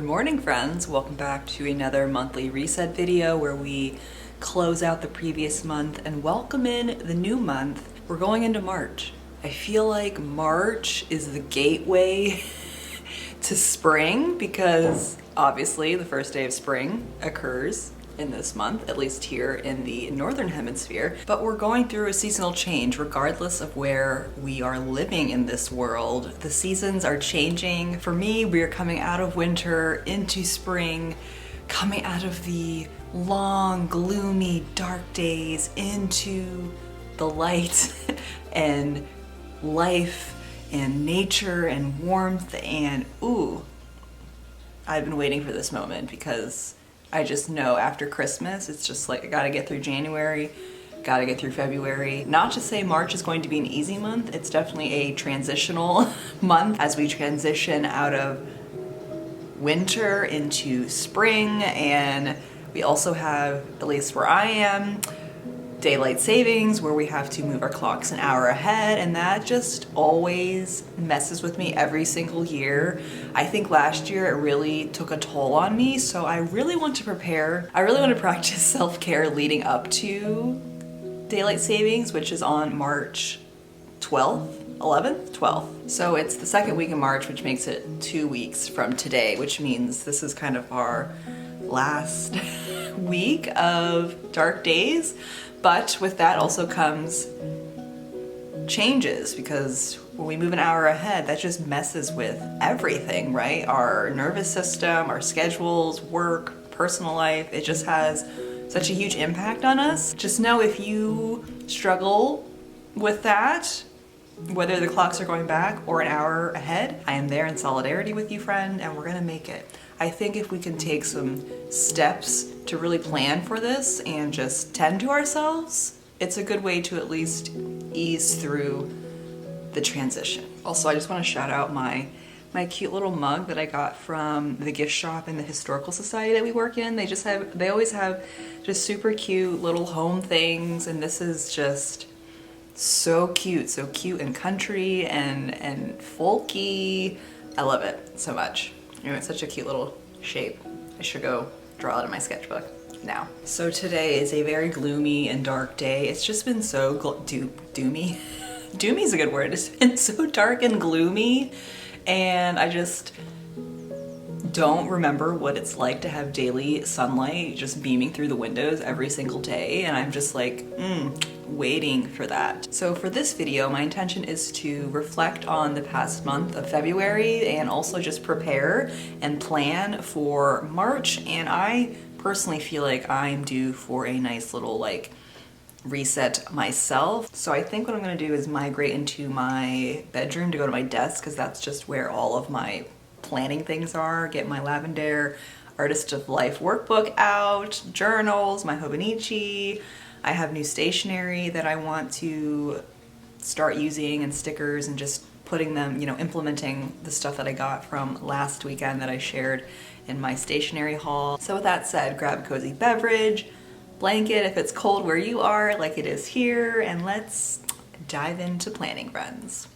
Good morning, friends. Welcome back to another monthly reset video where we close out the previous month and welcome in the new month. We're going into March. I feel like March is the gateway to spring because obviously the first day of spring occurs in this month, at least here in the northern hemisphere, but we're going through a seasonal change regardless of where we are living in this world. The seasons are changing. For me, we are coming out of winter into spring, coming out of the long, gloomy, dark days into the light and life and nature and warmth and I've been waiting for this moment because I just know after Christmas, it's just like I gotta get through January, gotta get through February. Not to say March is going to be an easy month, it's definitely a transitional month as we transition out of winter into spring, and we also have, at least where I am, daylight savings where we have to move our clocks an hour ahead, and that just always messes with me every single year. I think last year it really took a toll on me, so I really want to prepare. I really want to practice self-care leading up to daylight savings, which is on March 12th, 11th, 12th. So it's the second week in March, which makes it 2 weeks from today, which means this is kind of our last week of dark days. But with that also comes changes, because when we move an hour ahead, that just messes with everything, right? Our nervous system, our schedules, work, personal life, it just has such a huge impact on us. Just know if you struggle with that, whether the clocks are going back or an hour ahead, I am there in solidarity with you, friend, and we're gonna make it. I think if we can take some steps to really plan for this and just tend to ourselves, it's a good way to at least ease through the transition. Also, I just want to shout out my cute little mug that I got from the gift shop in the historical society that we work in. They always have just super cute little home things, and this is just so cute and country and folky. I love it so much. It's such a cute little shape. I should go draw it in my sketchbook now. So today is a very gloomy and dark day. It's just been so doomy. Doomy is a good word. It's been so dark and gloomy, and I just don't remember what it's like to have daily sunlight just beaming through the windows every single day, and I'm just like, waiting for that. So for this video, my intention is to reflect on the past month of February and also just prepare and plan for March. And I personally feel like I'm due for a nice little reset myself. So I think what I'm gonna do is migrate into my bedroom to go to my desk, because that's just where all of my planning things are. Get my Lavender Artist of Life workbook out, journals, my Hobonichi. I have new stationery that I want to start using, and stickers, and just putting them, implementing the stuff that I got from last weekend that I shared in my stationery haul. So with that said, grab a cozy beverage, blanket if it's cold where you are like it is here, and let's dive into planning, friends.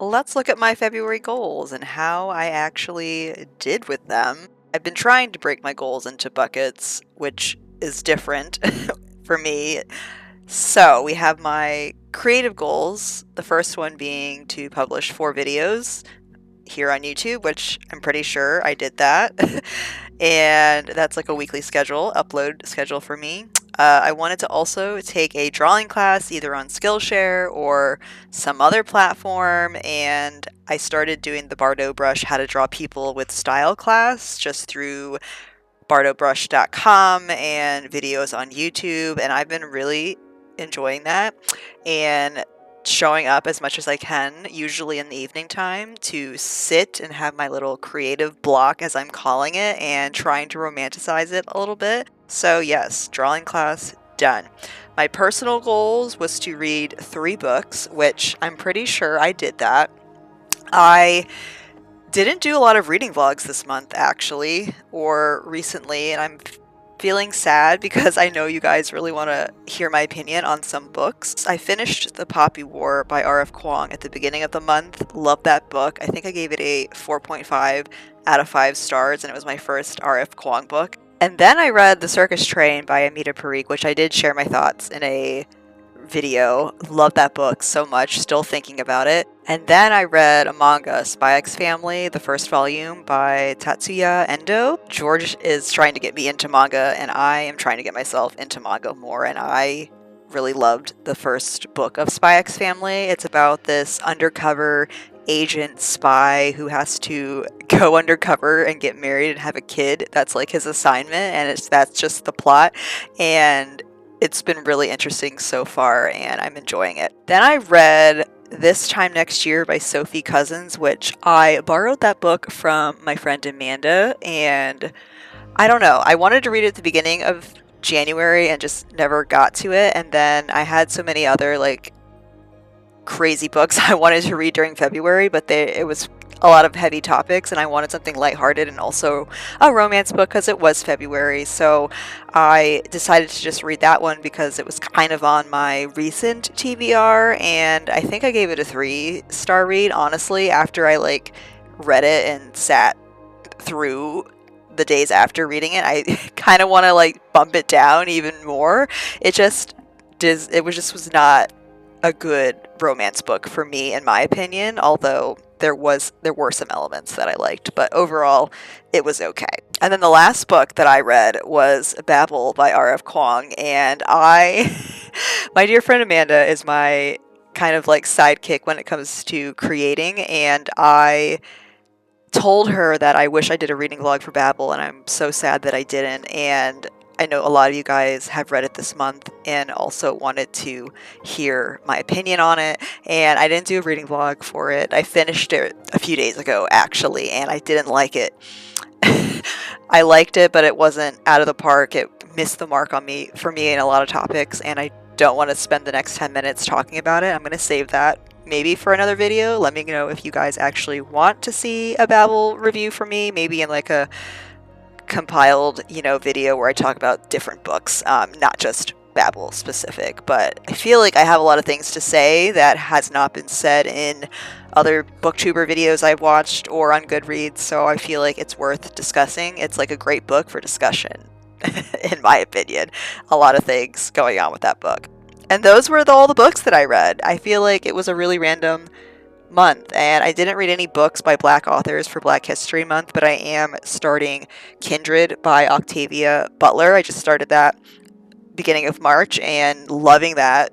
Let's look at my February goals and how I actually did with them. I've been trying to break my goals into buckets, which is different for me. So we have my creative goals, the first one being to publish 4 videos here on YouTube, which I'm pretty sure I did that. And that's like a weekly upload schedule for me. I wanted to also take a drawing class either on Skillshare or some other platform, and I started doing the Bardo Brush How to Draw People with Style class just through bardobrush.com and videos on YouTube, and I've been really enjoying that. And showing up as much as I can, usually in the evening time, to sit and have my little creative block, as I'm calling it, and trying to romanticize it a little bit. So yes, drawing class done. My personal goals was to read 3 books, which I'm pretty sure I did that. I didn't do a lot of reading vlogs this month, actually, or recently, and I'm feeling sad because I know you guys really want to hear my opinion on some books. I finished The Poppy War by R.F. Kuang at the beginning of the month. Loved that book. I think I gave it a 4.5 out of 5 stars, and it was my first R.F. Kuang book. And then I read The Circus Train by Amita Parikh, which I did share my thoughts in a video. Love that book so much, still thinking about it. And then I read a manga, Spy X Family, the first volume by Tatsuya Endo. George is trying to get me into manga, and I am trying to get myself into manga more, and I really loved the first book of Spy X Family. It's about this undercover agent spy who has to go undercover and get married and have a kid. That's like his assignment, and that's just the plot. And it's been really interesting so far, and I'm enjoying it. Then I read This Time Next Year by Sophie Cousins, which I borrowed that book from my friend Amanda, and I don't know. I wanted to read it at the beginning of January and just never got to it, and then I had so many other like crazy books I wanted to read during February, but it was a lot of heavy topics, and I wanted something lighthearted and also a romance book because it was February. So I decided to just read that one because it was kind of on my recent TBR, and I think I gave it a 3-star read, honestly, after I like read it and sat through the days after reading it. I kind of want to like bump it down even more. It was not a good romance book for me, in my opinion, although there were some elements that I liked, but overall it was okay. And then the last book that I read was Babel by R.F. Kuang, and my dear friend Amanda is my kind of like sidekick when it comes to creating, and I told her that I wish I did a reading vlog for Babel, and I'm so sad that I didn't. And I know a lot of you guys have read it this month and also wanted to hear my opinion on it, and I didn't do a reading vlog for it. I finished it a few days ago, actually, and I didn't like it. I liked it, but it wasn't out of the park. It missed the mark for me in a lot of topics, and I don't want to spend the next 10 minutes talking about it. I'm going to save that maybe for another video. Let me know if you guys actually want to see a Babel review from me, maybe in like a compiled, video where I talk about different books, not just Babel specific. But I feel like I have a lot of things to say that has not been said in other booktuber videos I've watched or on Goodreads, so I feel like it's worth discussing. It's like a great book for discussion, in my opinion. A lot of things going on with that book. And those were all the books that I read. I feel like it was a really random month, and I didn't read any books by Black authors for Black History Month, but I am starting Kindred by Octavia Butler. I just started that beginning of March and loving that.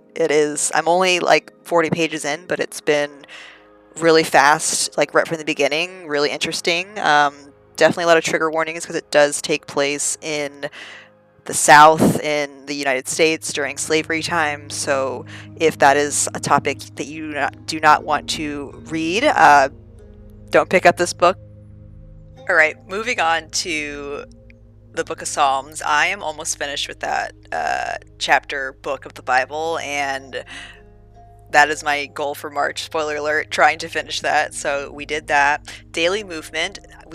I'm only like 40 pages in, but it's been really fast, like right from the beginning, really interesting. Definitely a lot of trigger warnings because it does take place in the South in the United States during slavery time. So if that is a topic that you do not want to read, don't pick up this book. All right, moving on to the Book of Psalms. I am almost finished with that chapter book of the Bible, and that is my goal for March. Spoiler alert, trying to finish that. So we did that. Daily movement. I've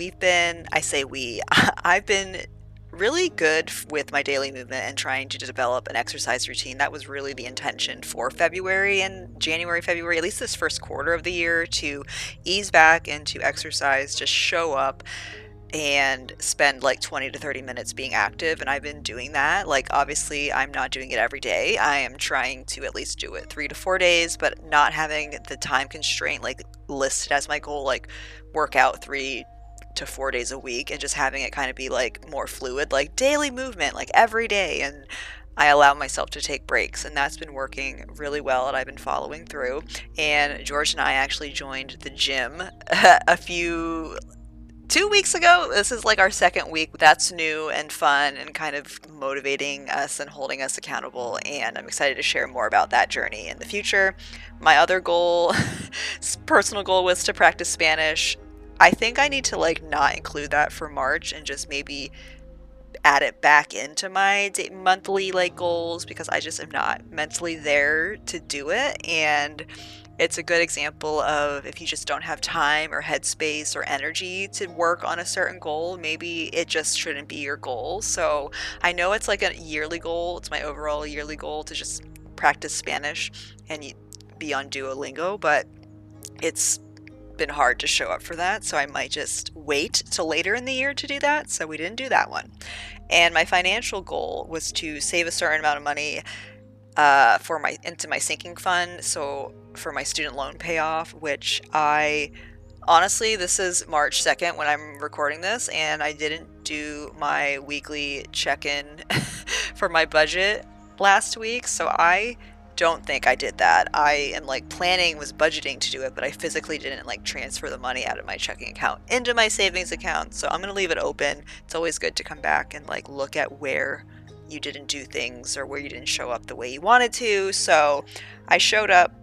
been really good with my daily movement and trying to develop an exercise routine. That was really the intention for February, at least this first quarter of the year, to ease back into exercise, just show up and spend like 20 to 30 minutes being active. And I've been doing that. Like, obviously I'm not doing it every day. I am trying to at least do it 3 to 4 days, but not having the time constraint like listed as my goal, like work out 3 to 4 days a week, and just having it kind of be like more fluid, like daily movement, like every day. And I allow myself to take breaks, and that's been working really well, and I've been following through. And George and I actually joined the gym a few 2 weeks ago. This is like our second week. That's new and fun and kind of motivating us and holding us accountable. And I'm excited to share more about that journey in the future. My other goal, personal goal, was to practice Spanish. I think I need to like not include that for March and just maybe add it back into my monthly like goals, because I just am not mentally there to do it. And it's a good example of if you just don't have time or headspace or energy to work on a certain goal, maybe it just shouldn't be your goal. So I know it's like a yearly goal. It's my overall yearly goal to just practice Spanish and be on Duolingo, but it's been hard to show up for that. So I might just wait till later in the year to do that. So we didn't do that one. And my financial goal was to save a certain amount of money into my sinking fund, so for my student loan payoff, which honestly, this is March 2nd when I'm recording this, and I didn't do my weekly check-in for my budget last week, so I don't think I did that. I am like was budgeting to do it, but I physically didn't like transfer the money out of my checking account into my savings account, so I'm gonna leave it open. It's always good to come back and like look at where you didn't do things or where you didn't show up the way you wanted to. So I showed up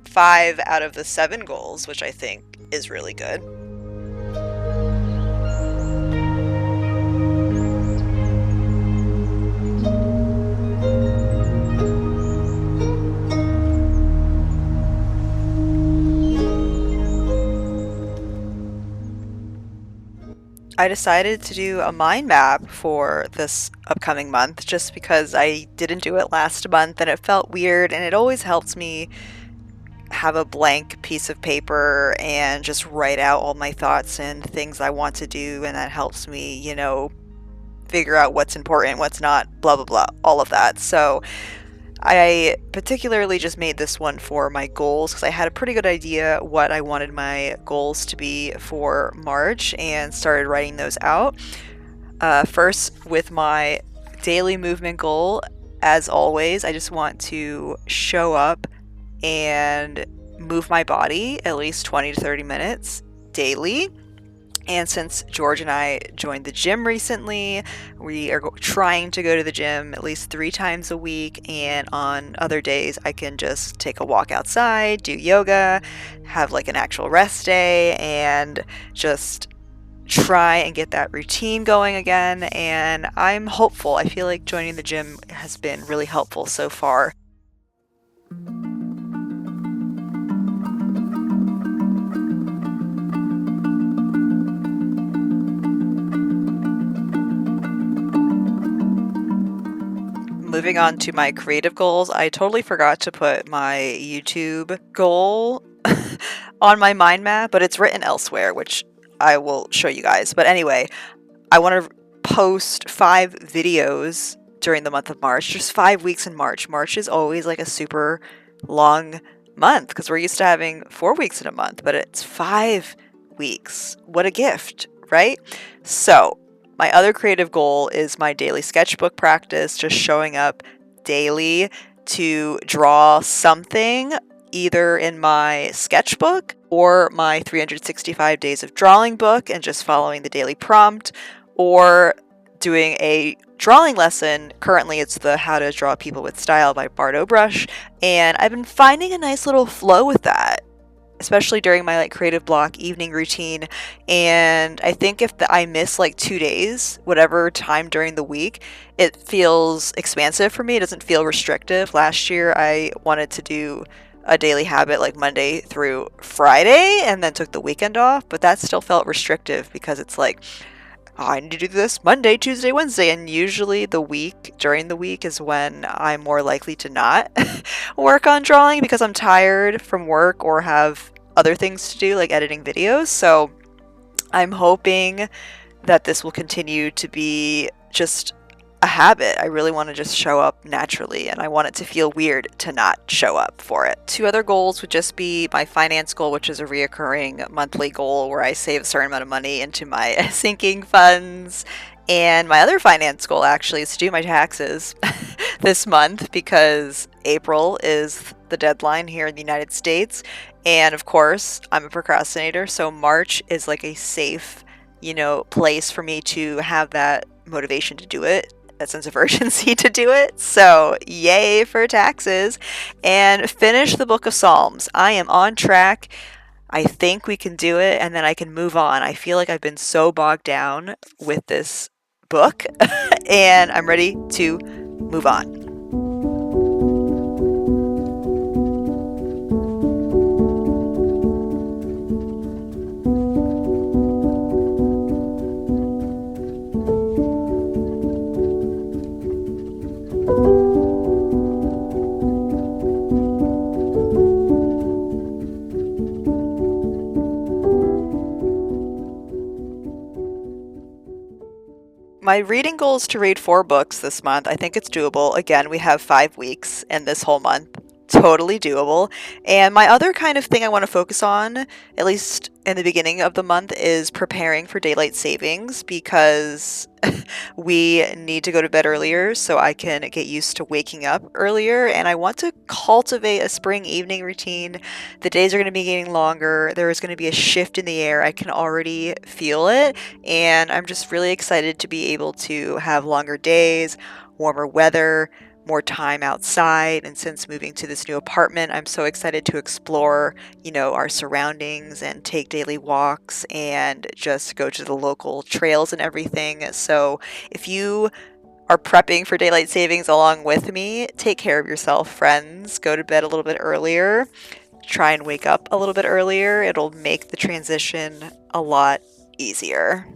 5 out of the 7 goals, which I think is really good. I decided to do a mind map for this upcoming month just because I didn't do it last month and it felt weird, and it always helps me have a blank piece of paper and just write out all my thoughts and things I want to do, and that helps me, figure out what's important, what's not, blah, blah, blah, all of that. So I particularly just made this one for my goals because I had a pretty good idea what I wanted my goals to be for March and started writing those out. First, with my daily movement goal, as always, I just want to show up and move my body at least 20 to 30 minutes daily. And since George and I joined the gym recently, we are trying to go to the gym at least 3 times a week. And on other days, I can just take a walk outside, do yoga, have like an actual rest day, and just try and get that routine going again. And I'm hopeful. I feel like joining the gym has been really helpful so far. Moving on to my creative goals, I totally forgot to put my YouTube goal on my mind map, but it's written elsewhere, which I will show you guys. But anyway, I want to post 5 videos during the month of March. Just 5 weeks in March. March is always like a super long month because we're used to having 4 weeks in a month, but it's 5 weeks. What a gift, right? So my other creative goal is my daily sketchbook practice, just showing up daily to draw something either in my sketchbook or my 365 days of drawing book and just following the daily prompt, or doing a drawing lesson. Currently it's the How to Draw People with Style by Bardo Brush, and I've been finding a nice little flow with that, especially during my creative block evening routine. And I think if I miss 2 days, whatever time during the week, it feels expansive for me. It doesn't feel restrictive. Last year I wanted to do a daily habit Monday through Friday and then took the weekend off, but that still felt restrictive because it's I need to do this Monday, Tuesday, Wednesday, and usually during the week is when I'm more likely to not work on drawing because I'm tired from work or have other things to do, like editing videos. So I'm hoping that this will continue to be just a habit. I really want to just show up naturally, and I want it to feel weird to not show up for it. 2 other goals would just be my finance goal, which is a reoccurring monthly goal where I save a certain amount of money into my sinking funds. And my other finance goal actually is to do my taxes this month because April is the deadline here in the United States. And of course, I'm a procrastinator, so March is a safe place for me to have that motivation to do it, that sense of urgency to do it. So yay for taxes. And finish the book of Psalms. I am on track. I think we can do it, and then I can move on. I feel like I've been so bogged down with this book and I'm ready to move on. My reading goal is to read 4 books this month. I think it's doable. Again, we have 5 weeks in this whole month. Totally doable. And my other kind of thing I want to focus on, at least in the beginning of the month, is preparing for daylight savings, because we need to go to bed earlier so I can get used to waking up earlier. And I want to cultivate a spring evening routine. The days are going to be getting longer. There is going to be a shift in the air. I can already feel it. And I'm just really excited to be able to have longer days, warmer weather, more time outside. And since moving to this new apartment, I'm so excited to explore, our surroundings and take daily walks and just go to the local trails and everything. So if you are prepping for daylight savings along with me, take care of yourself, friends. Go to bed a little bit earlier. Try and wake up a little bit earlier. It'll make the transition a lot easier.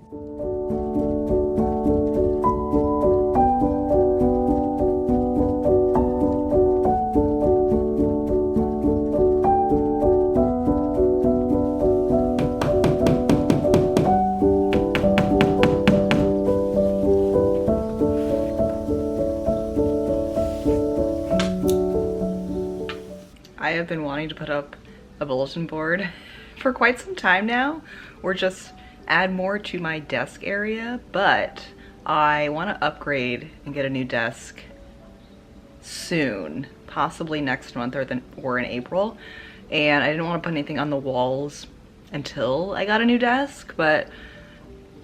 I have been wanting to put up a bulletin board for quite some time now, or just add more to my desk area, but I want to upgrade and get a new desk soon, possibly next month or in April. And I didn't want to put anything on the walls until I got a new desk, but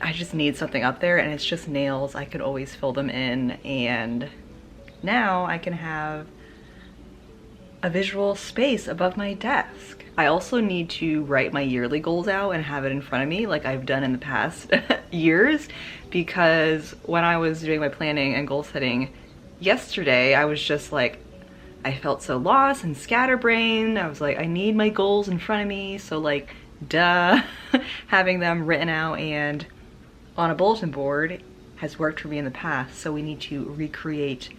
I just need something up there, and it's just nails. I could always fill them in, and now I can have a visual space above my desk. I also need to write my yearly goals out and have it in front of me like I've done in the past years, because when I was doing my planning and goal setting yesterday, I was just like, I felt so lost and scatterbrained. I was like, I need my goals in front of me, so like, duh. Having them written out and on a bulletin board has worked for me in the past, so we need to recreate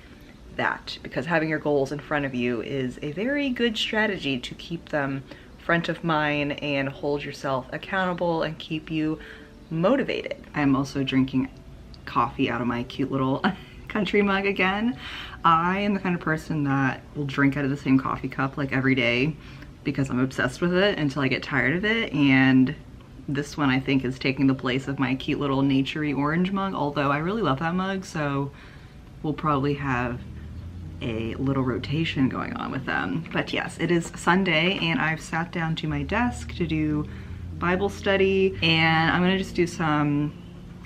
that, because having your goals in front of you is a very good strategy to keep them front of mind and hold yourself accountable and keep you motivated. I'm also drinking coffee out of my cute little country mug again. I am the kind of person that will drink out of the same coffee cup like every day because I'm obsessed with it until I get tired of it, and this one I think is taking the place of my cute little naturey orange mug, although I really love that mug, so we'll probably have a little rotation going on with them. But yes, it is Sunday and I've sat down to my desk to do Bible study, and I'm gonna just do some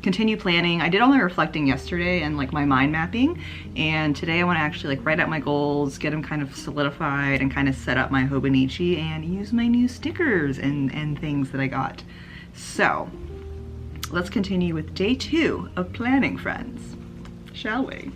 continue planning. I did all my reflecting yesterday and like my mind mapping, and today I want to actually like write out my goals, get them kind of solidified, and kind of set up my Hobonichi and use my new stickers and things that I got. So let's continue with day 2 of planning, friends, shall we?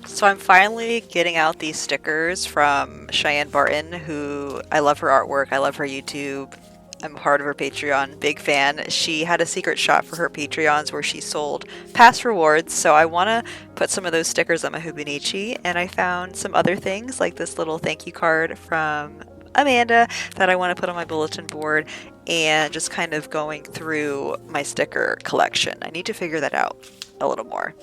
So I'm finally getting out these stickers from Cheyenne Barton, who I love her artwork, I love her YouTube, I'm part of her Patreon, big fan. She had a secret shop for her Patreons where she sold past rewards, so I want to put some of those stickers on my Hobonichi, and I found some other things like this little thank you card from Amanda that I want to put on my bulletin board, and just kind of going through my sticker collection. I need to figure that out a little more.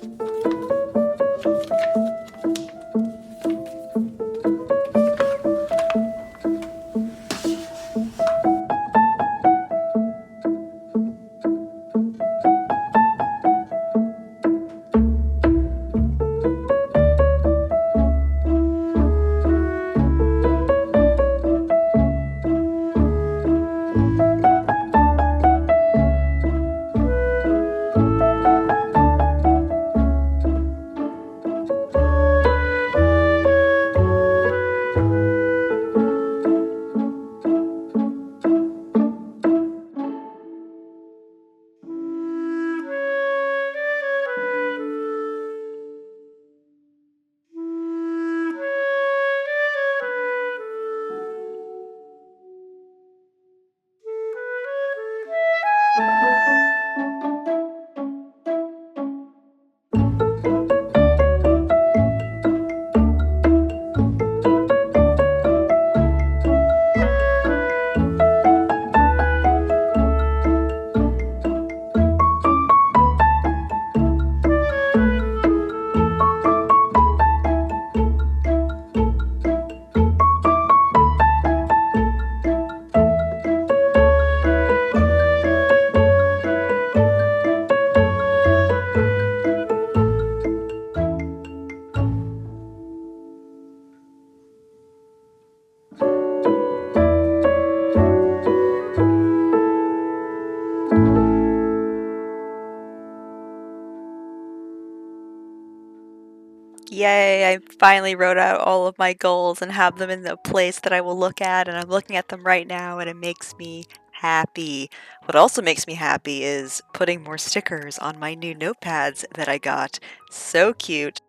Yay, I finally wrote out all of my goals and have them in the place that I will look at, and I'm looking at them right now, and it makes me happy. What also makes me happy is putting more stickers on my new notepads that I got. So cute.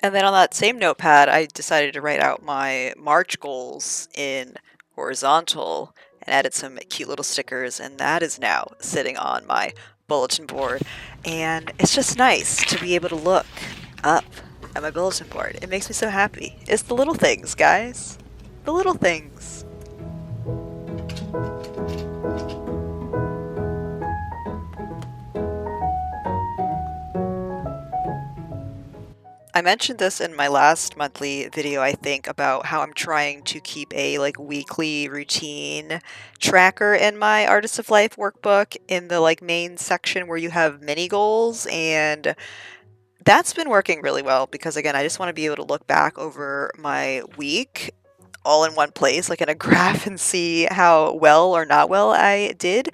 And then on that same notepad, I decided to write out my March goals in horizontal and added some cute little stickers, and that is now sitting on my bulletin board. And it's just nice to be able to look up at my bulletin board. It makes me so happy. It's the little things, guys. The little things. I mentioned this in my last monthly video, I think, about how I'm trying to keep a weekly routine tracker in my Artist of Life workbook in the main section where you have mini goals, and that's been working really well because, again, I just want to be able to look back over my week all in one place, like in a graph, and see how well or not well I did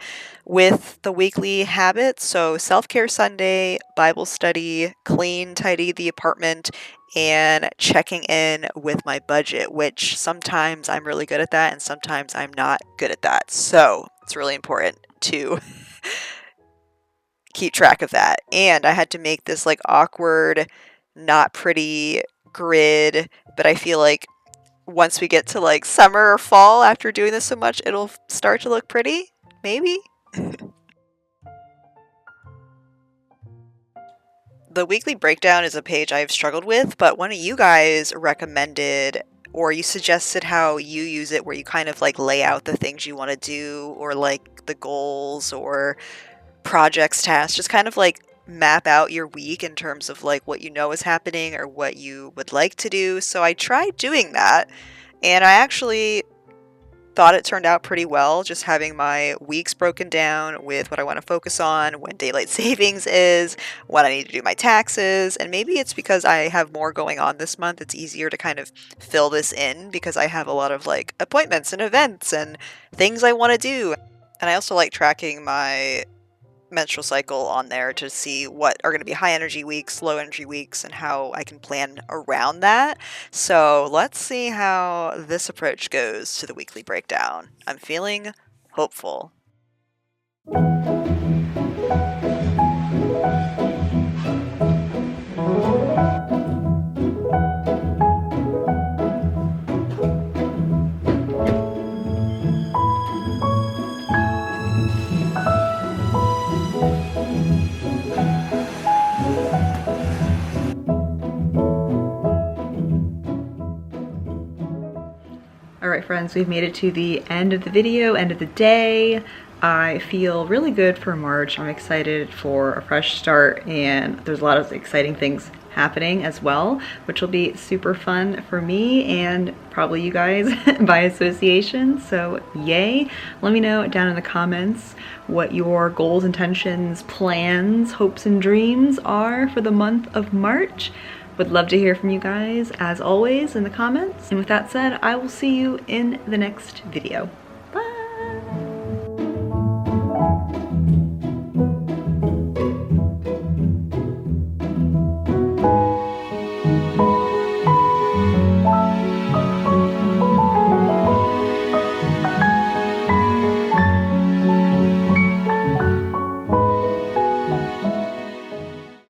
with the weekly habits. So self-care Sunday, Bible study, clean, tidy the apartment, and checking in with my budget, which sometimes I'm really good at that and sometimes I'm not good at that. So it's really important to keep track of that. And I had to make this awkward, not pretty grid, but I feel like once we get to summer or fall, after doing this so much, it'll start to look pretty, maybe. The weekly breakdown is a page I've struggled with, but one of you guys recommended, or you suggested how you use it, where you kind of lay out the things you want to do, or the goals or projects, tasks, just kind of map out your week in terms of what you know is happening or what you would like to do. So I tried doing that, and I actually thought it turned out pretty well, just having my weeks broken down with what I want to focus on, when daylight savings is, when I need to do my taxes, and maybe it's because I have more going on this month. It's easier to kind of fill this in because I have a lot of appointments and events and things I want to do. And I also like tracking my menstrual cycle on there to see what are going to be high energy weeks, low energy weeks, and how I can plan around that. So let's see how this approach goes to the weekly breakdown. I'm feeling hopeful. Alright friends, we've made it to the end of the video, end of the day. I feel really good for March. I'm excited for a fresh start, and there's a lot of exciting things happening as well, which will be super fun for me and probably you guys by association. So yay. Let me know down in the comments what your goals, intentions, plans, hopes, and dreams are for the month of March. Would love to hear from you guys, as always, in the comments. And with that said, I will see you in the next video.